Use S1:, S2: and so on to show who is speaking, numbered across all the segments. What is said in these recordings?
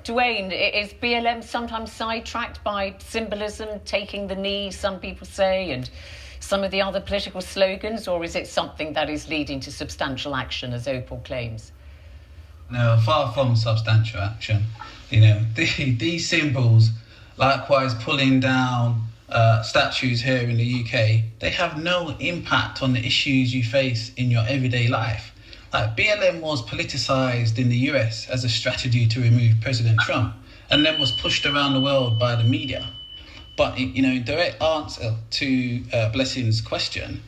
S1: Duwayne, is BLM sometimes sidetracked by symbolism, taking the knee, some people say, and some of the other political slogans, or is it something that is leading to substantial action, as Opal claims?
S2: No, far from substantial action. These symbols, likewise pulling down statues here in the UK, they have no impact on the issues you face in your everyday life. Like, BLM was politicized in the US as a strategy to remove President Trump, and then was pushed around the world by the media. But in direct answer to Blessing's question,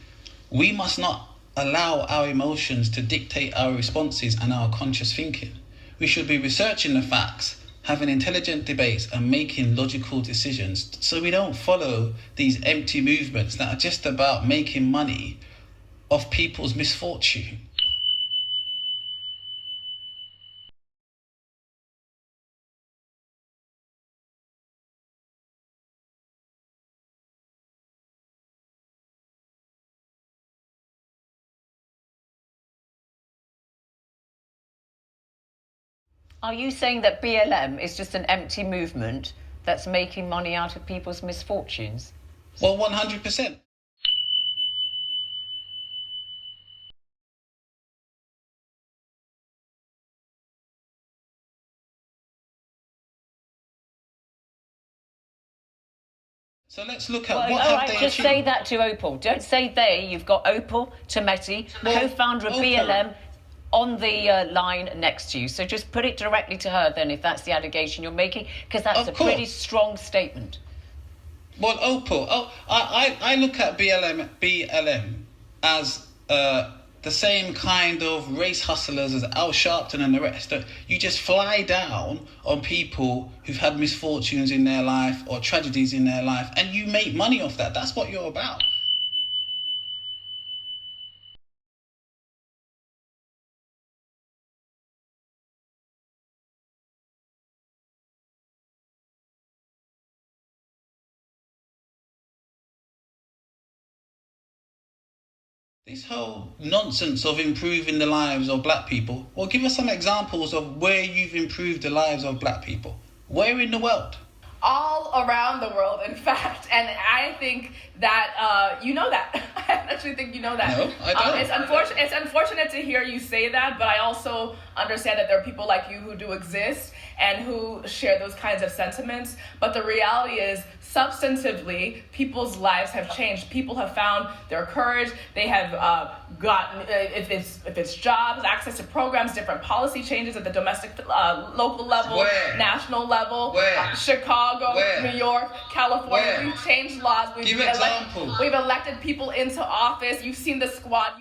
S2: we must not allow our emotions to dictate our responses and our conscious thinking. We should be researching the facts, having intelligent debates, and making logical decisions, so we don't follow these empty movements that are just about making money off people's misfortune.
S1: Are you saying that BLM is just an empty movement that's making money out of people's misfortunes?
S2: Well, 100%. So let's look at what have they
S1: just
S2: achieved.
S1: say that to Opal. Don't say they. You've got Opal, Tometi, co-founder of BLM, on the line next to you. So just put it directly to her then, if that's the allegation you're making, because that's a pretty strong statement.
S2: Well, Opal, I look at BLM as the same kind of race hustlers as Al Sharpton and the rest. You just fly down on people who've had misfortunes in their life or tragedies in their life, and you make money off that. That's what you're about. This whole nonsense of improving the lives of black people, well, give us some examples of where you've improved the lives of black people. Where in the world?
S3: All around the world, in fact. And I think that you know that. I actually think you know that.
S2: No, I don't.
S3: It's unfortunate to hear you say that, but I also understand that there are people like you who do exist and who share those kinds of sentiments. But the reality is, substantively, people's lives have changed. People have found their courage. They have gotten, if it's jobs, access to programs, different policy changes at the domestic, local level, national level, Chicago, New York, California. We've changed laws. We've elected people into office. You've seen the squad.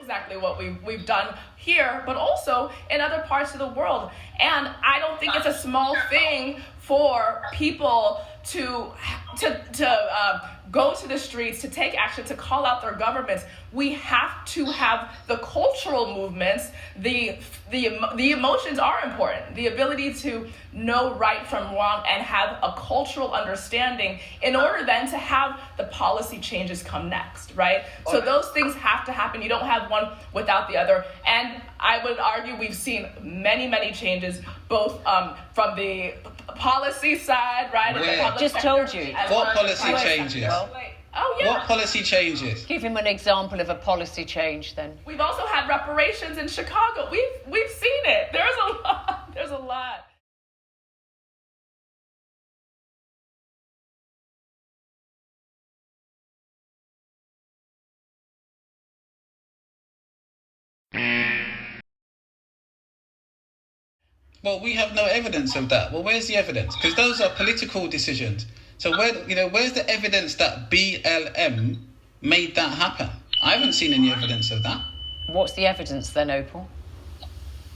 S3: Exactly what we've done here, but also in other parts of the world. And I don't think it's a small thing for people to go to the streets, to take action, to call out their governments. We have to have the cultural movements. The emotions are important. The ability to know right from wrong and have a cultural understanding in order then to have the policy changes come next, right? So those things have to happen. You don't have one without the other. And I would argue we've seen many, many changes, both from the policy side, right?
S1: I just told you.
S2: What policy changes?
S3: Oh, yeah.
S2: What policy changes?
S1: Give him an example of a policy change, then.
S3: We've also had reparations in Chicago. We've seen it. There's a lot. There's a lot.
S2: Well, we have no evidence of that. Well, where's the evidence? Because those are political decisions. So where's the evidence that BLM made that happen? I haven't seen any evidence of that.
S1: What's the evidence then, Opal?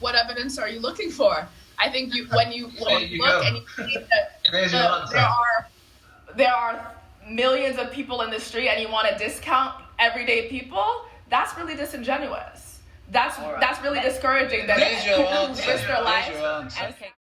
S3: What evidence are you looking for? I think when you look and you see that there are millions of people in the street and you want to discount everyday people, that's really disingenuous. That's really discouraging that people risk their lives.
S1: Okay.